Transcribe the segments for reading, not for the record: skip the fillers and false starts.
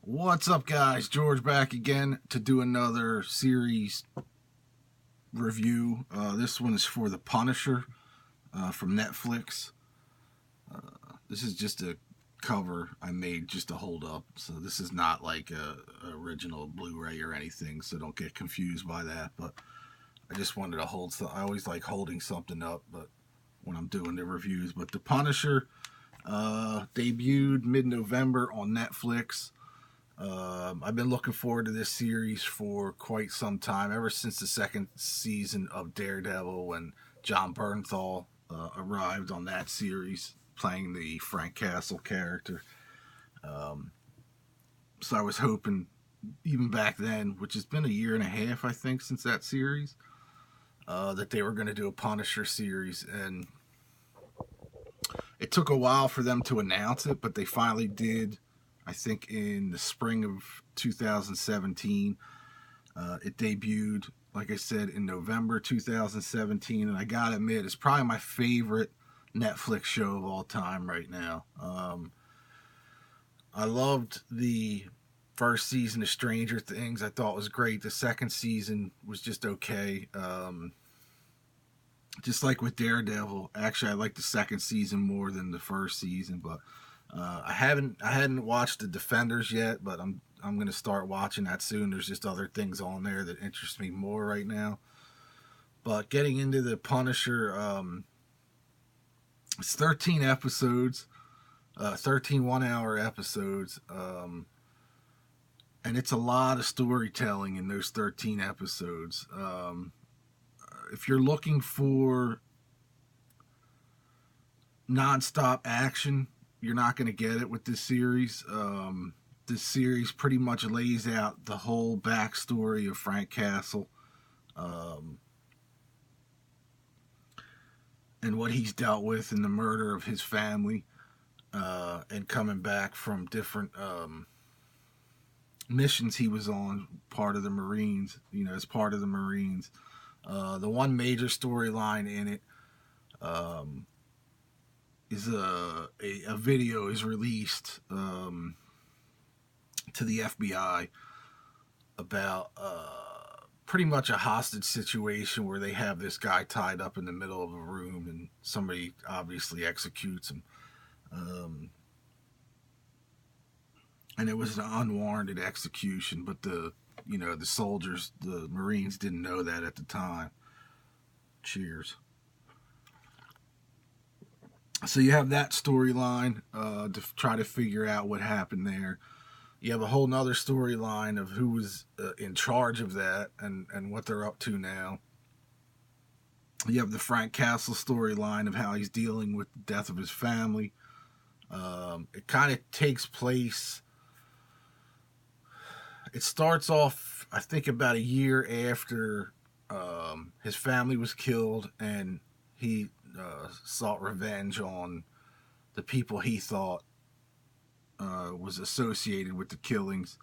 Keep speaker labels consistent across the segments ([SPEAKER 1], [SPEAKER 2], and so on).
[SPEAKER 1] What's up, guys? George back again to do another series review. This one is for The Punisher from Netflix. This is just a cover I made just to hold up. So this is not like a original Blu-ray or anything, so don't get confused by that. But I just wanted to hold some. I always like holding something up, but when I'm doing the reviews. But The Punisher debuted mid-November on Netflix. I've been looking forward to this series for quite some time, ever since the second season of Daredevil when John Bernthal arrived on that series, playing the Frank Castle character. So I was hoping, even back then, which has been a year and a half, I think, since that series, that they were going to do a Punisher series. And it took a while for them to announce it, but they finally did. I think in the spring of 2017. It debuted, like I said, in November 2017, and I gotta admit, it's probably my favorite Netflix show of all time right now. I loved the first season of Stranger Things. I thought it was great. The second season was just okay. Just like with Daredevil, actually, I like the second season more than the first season, but I hadn't watched The Defenders yet, but I'm going to start watching that soon. There's just other things on there that interest me more right now. But getting into The Punisher, it's 13 episodes, 13 one-hour episodes, and it's a lot of storytelling in those 13 episodes. If you're looking for nonstop action, you're not going to get it with this series. This series pretty much lays out the whole backstory of Frank Castle, and what he's dealt with in the murder of his family, and coming back from different missions he was on, part of the Marines, as part of the Marines. The one major storyline in it, is a video is released to the FBI about pretty much a hostage situation where they have this guy tied up in the middle of a room and somebody obviously executes him. And it was an unwarranted execution, but the soldiers, the Marines, didn't know that at the time. Cheers. So you have that storyline to try to figure out what happened there. You have a whole nother storyline of who was in charge of that and what they're up to now. You have the Frank Castle storyline of how he's dealing with the death of his family. It kind of takes place. It starts off, I think, about a year after his family was killed, and he sought revenge on the people he thought was associated with the killings.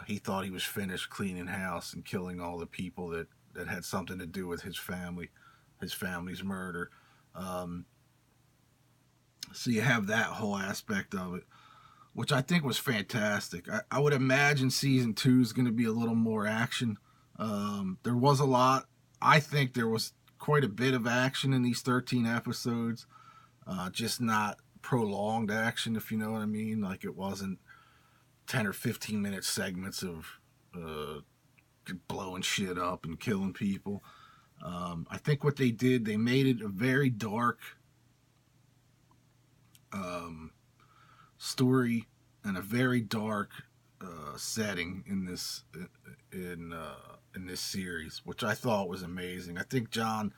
[SPEAKER 1] He thought he was finished cleaning house and killing all the people that had something to do with his family's murder. So you have that whole aspect of it, which I think was fantastic. I would imagine season 2 is going to be a little more action. There was a lot. I think there was quite a bit of action in these 13 episodes, just not prolonged action, if you know what I mean. Like, it wasn't 10 or 15 minute segments of blowing shit up and killing people. I think what they did, they made it a very dark story and a very dark setting in this series, which I thought was amazing. I think John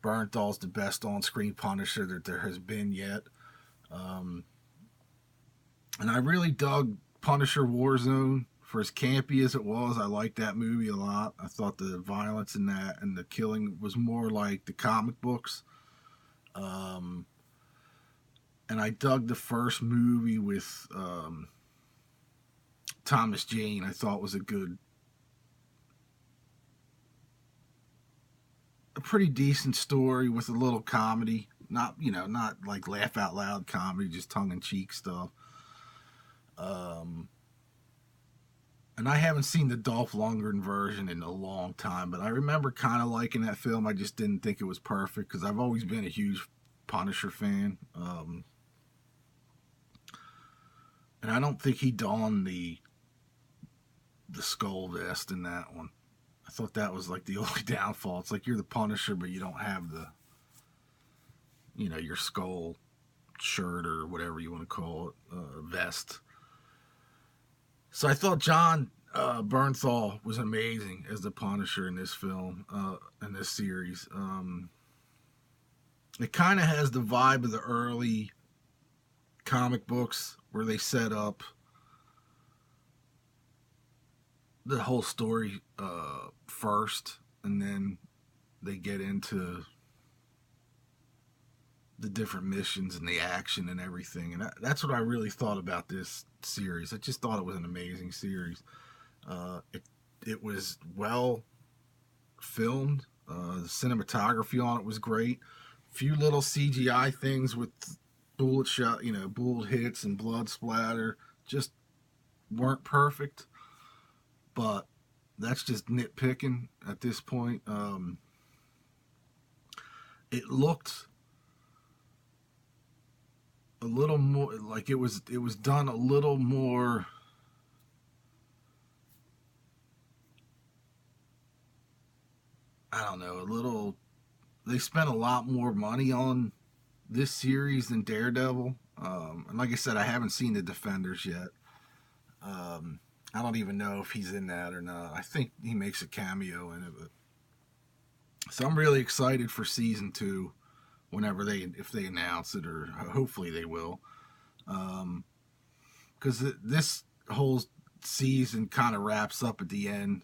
[SPEAKER 1] Bernthal's the best on-screen Punisher that there has been yet. And I really dug Punisher Warzone. For as campy as it was, I liked that movie a lot. I thought the violence in that and the killing was more like the comic books. And I dug the first movie with Thomas Jane. I thought was a pretty decent story with a little comedy. Not like laugh out loud comedy, just tongue in cheek stuff. And I haven't seen the Dolph Lundgren version in a long time, but I remember kind of liking that film. I just didn't think it was perfect because I've always been a huge Punisher fan. And I don't think he donned the skull vest in that one. I thought that was like the only downfall. It's like you're the Punisher, but you don't have the, your skull shirt or whatever you want to call it, vest. So I thought John Bernthal was amazing as the Punisher in this film, in this series. It kind of has the vibe of the early comic books where they set up the whole story first, and then they get into the different missions and the action and everything. And that's what I really thought about this series. I just thought it was an amazing series. It was well filmed. The cinematography on it was great. Few little CGI things with bullet hits and blood splatter just weren't perfect. But that's just nitpicking at this point. It looked a little more like it was done a little more I don't know, they spent a lot more money on this series than Daredevil. And like I said, I haven't seen the Defenders yet. I don't even know if he's in that or not. I think he makes a cameo in it. So I'm really excited for season 2 if they announce it, or hopefully they will. Because this whole season kind of wraps up at the end.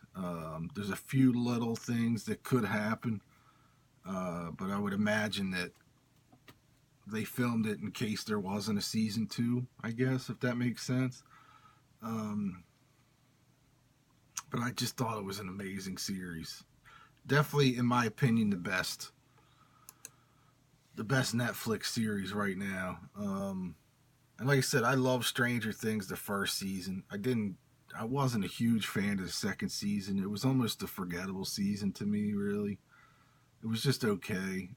[SPEAKER 1] There's a few little things that could happen, but I would imagine that they filmed it in case there wasn't a season 2, I guess, if that makes sense. But I just thought it was an amazing series. Definitely, in my opinion, the best Netflix series right now. And like I said, I love Stranger Things the first season. I wasn't a huge fan of the second season. It was almost a forgettable season to me, really. It was just okay.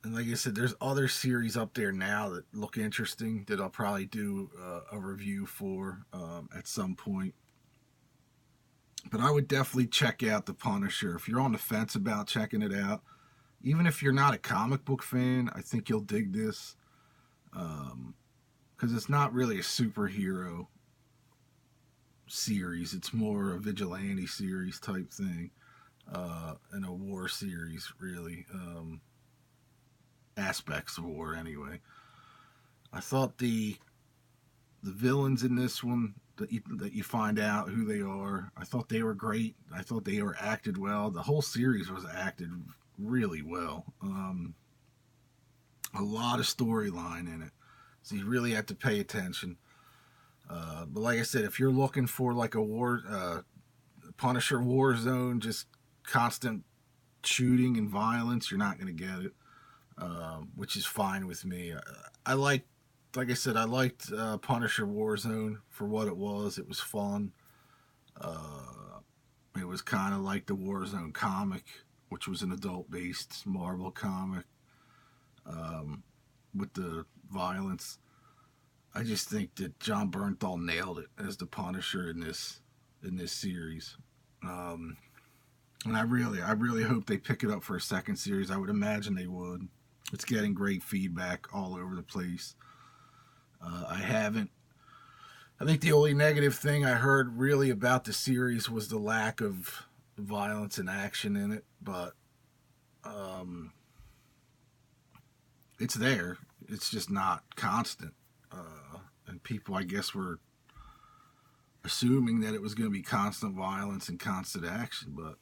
[SPEAKER 1] And like I said, there's other series up there now that look interesting that I'll probably do a review for at some point. But I would definitely check out The Punisher. If you're on the fence about checking it out, even if you're not a comic book fan, I think you'll dig this. Because it's not really a superhero series. It's more a vigilante series type thing. And a war series, really. Aspects of war, anyway. I thought the villains in this one, that you find out who they are, I thought they were great. I thought they were acted well. The whole series was acted really well. A lot of storyline in it, so you really have to pay attention. But like I said, if you're looking for like a Punisher war zone, just constant shooting and violence, you're not going to get it, which is fine with me. Like I said, I liked Punisher Warzone for what it was. It was fun. It was kind of like the Warzone comic, which was an adult-based Marvel comic, with the violence. I just think that John Bernthal nailed it as the Punisher in this series. And I really hope they pick it up for a second series. I would imagine they would. It's getting great feedback all over the place. I think the only negative thing I heard really about the series was the lack of violence and action in it, but it's there. It's just not constant. And people, I guess, were assuming that it was going to be constant violence and constant action, but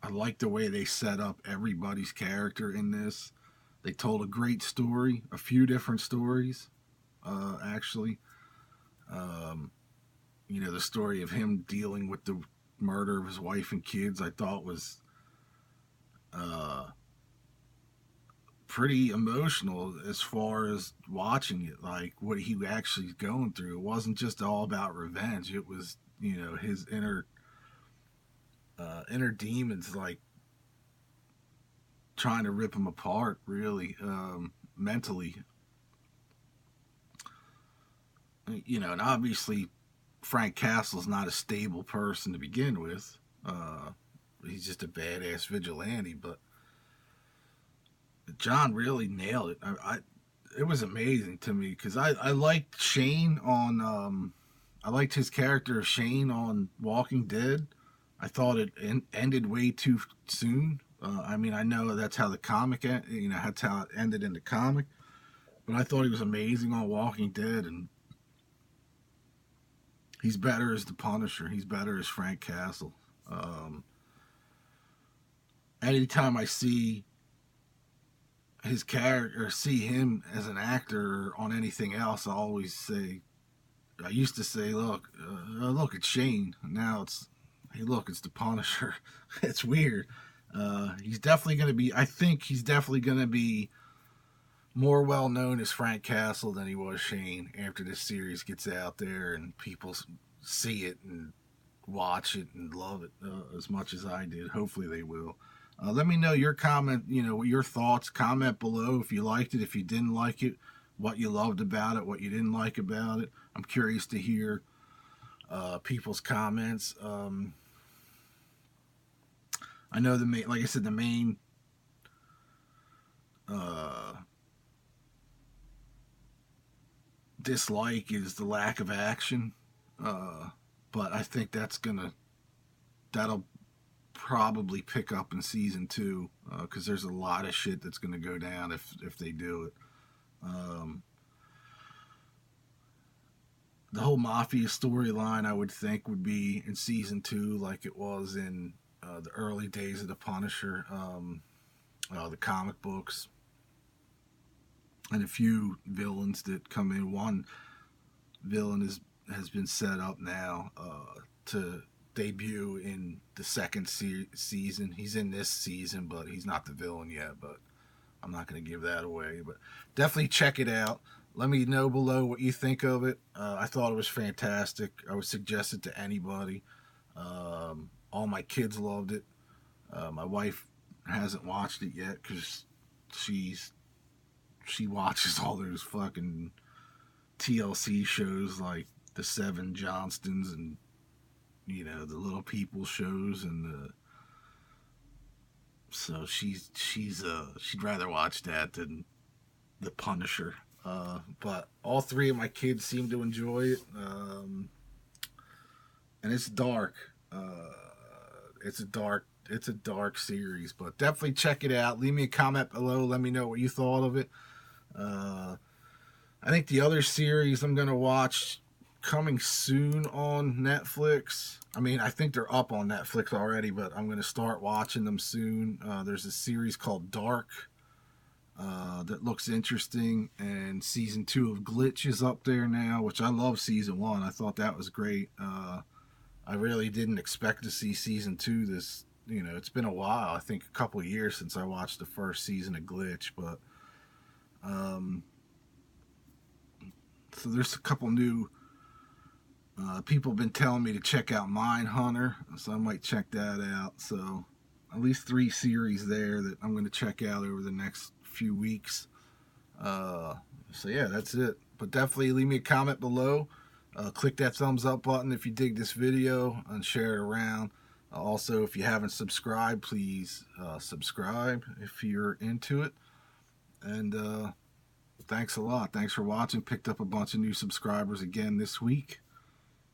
[SPEAKER 1] I like the way they set up everybody's character in this. They told a great story, a few different stories, actually. The story of him dealing with the murder of his wife and kids, I thought was pretty emotional as far as watching it, like what he actually going through. It wasn't just all about revenge. It was, you know, his inner demons, like trying to rip him apart, really, mentally. You know, and obviously Frank Castle's not a stable person to begin with. He's just a badass vigilante, but John really nailed it. It was amazing to me because I liked Shane on I liked his character of Shane on Walking Dead. I thought it ended way too soon. I mean, I know that's how the comic, you know, that's how it ended in the comic, but I thought he was amazing on Walking Dead, and he's better as the Punisher. He's better as Frank Castle. Anytime I see his character, or see him as an actor on anything else, I used to say, look, it's Shane. Now it's, hey, look, it's the Punisher. It's weird. He's definitely going to be, I think he's definitely going to be more well known as Frank Castle than he was Shane after this series gets out there and people see it and watch it and love it as much as I did. Hopefully they will. Let me know your comment, you know, your thoughts. Comment below if you liked it, if you didn't like it, what you loved about it, what you didn't like about it. I'm curious to hear people's comments. I know like I said, the main dislike is the lack of action, but I think that'll probably pick up in season 2 because there's a lot of shit that's gonna go down if they do it. The whole mafia storyline, I would think, would be in season 2 like it was in the early days of the Punisher, the comic books, and a few villains that come in. One villain has been set up now to debut in the second season. He's in this season, but he's not the villain yet. But I'm not going to give that away. But definitely check it out. Let me know below what you think of it. I thought it was fantastic. I would suggest it to anybody. All my kids loved it. My wife hasn't watched it yet because she watches all those fucking TLC shows like the Seven Johnstons and, you know, the Little People shows, and so she'd rather watch that than the Punisher. But all 3 of my kids seem to enjoy it, and it's dark. It's a dark series, but definitely check it out. Leave me a comment below. Let me know what you thought of it. I think the other series I'm gonna watch coming soon on Netflix. I mean, I think they're up on Netflix already, but I'm gonna start watching them soon. There's a series called Dark that looks interesting, and season 2 of Glitch is up there now, which I love season 1. I thought that was great. I really didn't expect to see season 2 this, you know, it's been a while. I think a couple of years since I watched the first season of Glitch, but so there's a couple new people have been telling me to check out Mindhunter, so I might check that out. So at least 3 series there that I'm going to check out over the next few weeks. So yeah, that's it. But definitely leave me a comment below. Click that thumbs up button if you dig this video and share it around. Also, if you haven't subscribed, please subscribe if you're into it. And thanks a lot. Thanks for watching. Picked up a bunch of new subscribers again this week.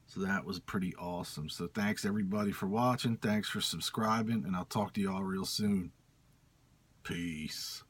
[SPEAKER 1] So that was pretty awesome. So thanks everybody for watching. Thanks for subscribing. And I'll talk to you all real soon. Peace.